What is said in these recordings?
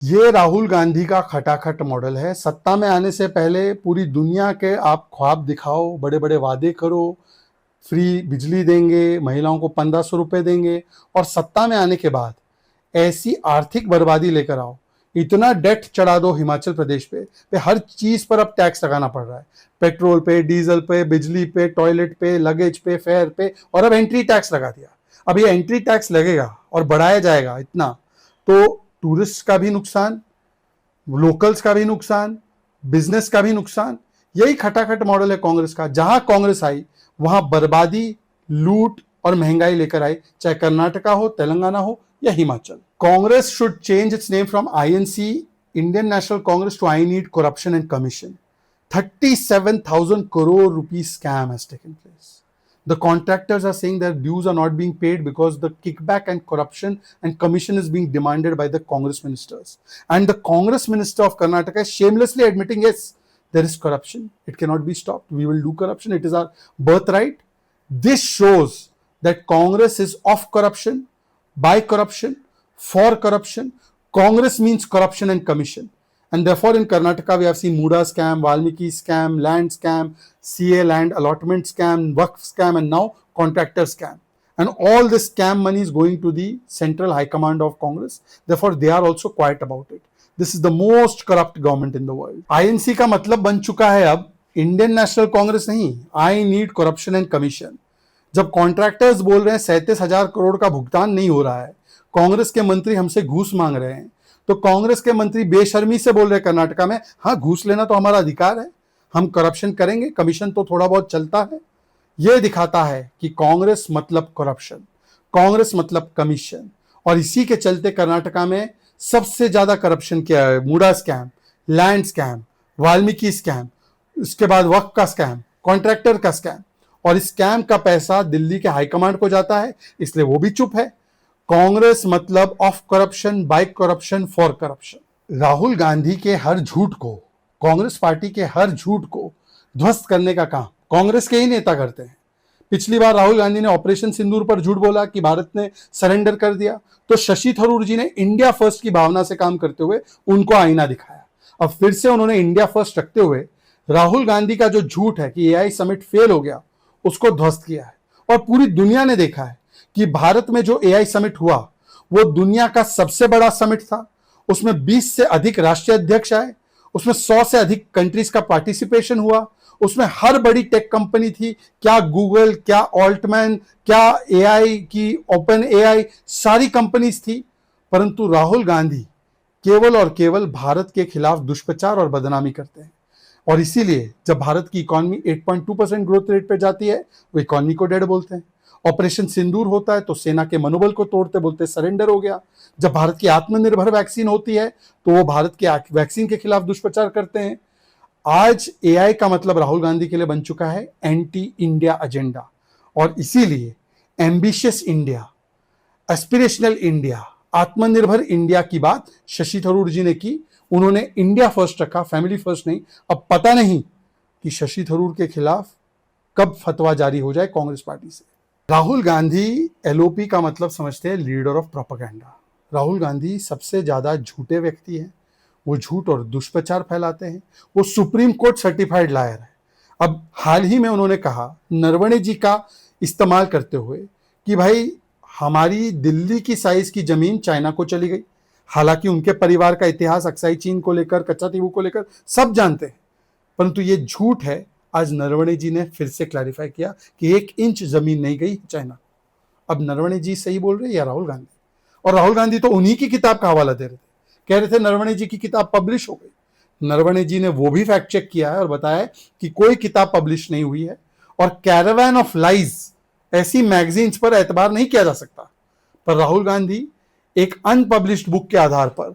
ये राहुल गांधी का खटाखट मॉडल है। सत्ता में आने से पहले पूरी दुनिया के आप ख्वाब दिखाओ, बड़े बड़े वादे करो, फ्री बिजली देंगे, महिलाओं को 1500 रुपए देंगे, और सत्ता में आने के बाद ऐसी आर्थिक बर्बादी लेकर आओ, इतना डेट चढ़ा दो हिमाचल प्रदेश पे हर चीज पर अब टैक्स लगाना पड़ रहा है। पेट्रोल पे, डीजल पे, बिजली पे, टॉयलेट पे, लगेज पे, फेयर पे, और अब एंट्री टैक्स लगा दिया। अब ये एंट्री टैक्स लगेगा और बढ़ाया जाएगा इतना, तो टूरिस्ट का भी नुकसान, लोकल्स का भी नुकसान, बिजनेस का भी नुकसान। यही खटाखट मॉडल है कांग्रेस का। जहां कांग्रेस आई वहां बर्बादी, लूट और महंगाई लेकर आई, चाहे कर्नाटका हो, तेलंगाना हो या Himachal. Congress should change its name from INC, Indian National Congress, to I need corruption and commission. 37,000 crore rupees scam has taken place. The contractors are saying their dues are not being paid because the kickback and corruption and commission is being demanded by the Congress ministers. And the Congress minister of Karnataka is shamelessly admitting, yes, there is corruption. It cannot be stopped. We will do corruption. It is our birthright. This shows that Congress is of corruption, by corruption, for corruption. Congress means corruption and commission. And therefore, in Karnataka, we have seen Muda scam, Valmiki scam, land scam, CA land allotment scam, Waqf scam, and now contractor scam. And all this scam money is going to the central high command of Congress. Therefore, they are also quiet about it. This is the most corrupt government in the world. INC का मतलब बन चुका है अब Indian National Congress नहीं, आई need corruption and commission. जब contractors बोल रहे हैं 37,000 करोड़ का भुगतान नहीं हो रहा है, कांग्रेस के मंत्री हमसे घूस मांग रहे हैं, तो कांग्रेस के मंत्री बेशर्मी से बोल रहे हैं कर्नाटका में, हाँ घूस लेना तो हमारा अधिकार है, हम करप्शन करेंगे, कमीशन तो थोड़ा बहुत चलता है। यह दिखाता है कि कांग्रेस मतलब करप्शन, कांग्रेस मतलब कमीशन। और इसी के चलते कर्नाटका में सबसे ज्यादा करप्शन किया है। MUDA scam, land scam, Valmiki scam, उसके बाद वक्फ का स्कैम, कॉन्ट्रैक्टर का स्कैम, और इस स्कैम का पैसा दिल्ली के हाईकमांड को जाता है, इसलिए वो भी चुप है। कांग्रेस मतलब of corruption, by corruption, for corruption. Rahul Gandhi के हर झूठ को, कांग्रेस पार्टी के हर झूठ को ध्वस्त करने का काम कांग्रेस के ही नेता करते हैं। पिछली बार राहुल गांधी ने ऑपरेशन सिंदूर पर झूठ बोला कि भारत ने सरेंडर कर दिया, तो शशि थरूर जी ने इंडिया फर्स्ट की भावना से काम करते हुए उनको आईना दिखाया। अब फिर से उन्होंने इंडिया फर्स्ट रखते हुए राहुल गांधी का जो झूठ है कि एआई समिट फेल हो गया, उसको ध्वस्त किया है। और पूरी दुनिया ने देखा है कि भारत में जो एआई समिट हुआ वो दुनिया का सबसे बड़ा समिट था। उसमें 20 से अधिक राष्ट्रीय अध्यक्ष आए, उसमें 100 से अधिक कंट्रीज का पार्टिसिपेशन हुआ, उसमें हर बड़ी टेक कंपनी थी, क्या गूगल, क्या ऑल्टमैन, क्या एआई की ओपन एआई, सारी कंपनीज थी। परंतु राहुल गांधी केवल और केवल भारत के खिलाफ दुष्प्रचार और बदनामी करते हैं। और इसीलिए जब भारत की इकोनॉमी 8.2% ग्रोथ रेट पे जाती है, वो इकोनॉमी को डेड बोलते हैं। ऑपरेशन सिंदूर होता है तो सेना के मनोबल को तोड़ते बोलते सरेंडर हो गया। जब भारत की आत्मनिर्भर वैक्सीन होती है तो वो भारत की वैक्सीन के खिलाफ दुष्प्रचार करते हैं। आज एआई का मतलब राहुल गांधी के लिए बन चुका है एंटी इंडिया एजेंडा। और इसीलिए एम्बिशियस इंडिया, एस्पिरेशनल इंडिया, आत्मनिर्भर इंडिया की बात शशि थरूर जी ने की। उन्होंने इंडिया फर्स्ट रखा, फैमिली फर्स्ट नहीं। अब पता नहीं कि शशि थरूर के खिलाफ कब फतवा जारी हो जाए कांग्रेस पार्टी से। राहुल गांधी एलओपी का मतलब समझते हैं leader of propaganda. Rahul Gandhi सबसे ज्यादा झूठे व्यक्ति हैं। वो झूठ और दुष्प्रचार फैलाते हैं। वो सुप्रीम कोर्ट सर्टिफाइड लायर है। अब हाल ही में उन्होंने कहा नरवणे जी का इस्तेमाल करते हुए कि भाई हमारी दिल्ली की साइज की जमीन चाइना को चली गई। हालांकि उनके परिवार का इतिहास अक्साई चीन को लेकर, कच्चा तीवू को लेकर सब जानते हैं, परंतु ये झूठ है। आज नरवणे जी ने फिर से क्लैरिफाई किया कि 1 इंच जमीन नहीं गई चाइना। अब नरवणे जी सही बोल रहे हैं या राहुल गांधी? और राहुल गांधी तो उन्हीं की किताब का हवाला दे रहे थे, कह रहे थे नरवणे जी की किताब पब्लिश हो गई। नरवणे जी ने वो भी फैक्ट चेक किया है और बताया कि कोई किताब पब्लिश नहीं हुई है। और कैरावैन ऑफ लाइज ऐसी मैगजीन्स पर एतबार नहीं किया जा सकता। पर राहुल गांधी एक अनपब्लिश्ड बुक के आधार पर,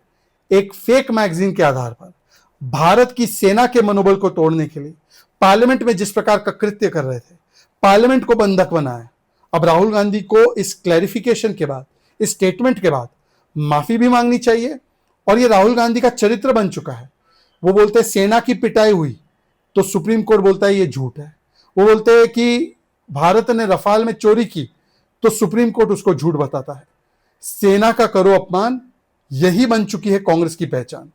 एक फेक मैगजीन के आधार पर भारत की सेना के मनोबल को तोड़ने के लिए पार्लियामेंट में जिस प्रकार का कृत्य कर रहे थे, पार्लियामेंट को बंधक बनाया। अब राहुल गांधी को इस क्लैरिफिकेशन के बाद, इस स्टेटमेंट के बाद माफी भी मांगनी चाहिए। और ये राहुल गांधी का चरित्र बन चुका है। वो बोलते हैं सेना की पिटाई हुई तो सुप्रीम कोर्ट बोलता है ये झूठ है। वो बोलते हैं कि भारत ने रफाल में चोरी की तो सुप्रीम कोर्ट उसको झूठ बताता है। सेना का करो अपमान यही बन चुकी है कांग्रेस की पहचान।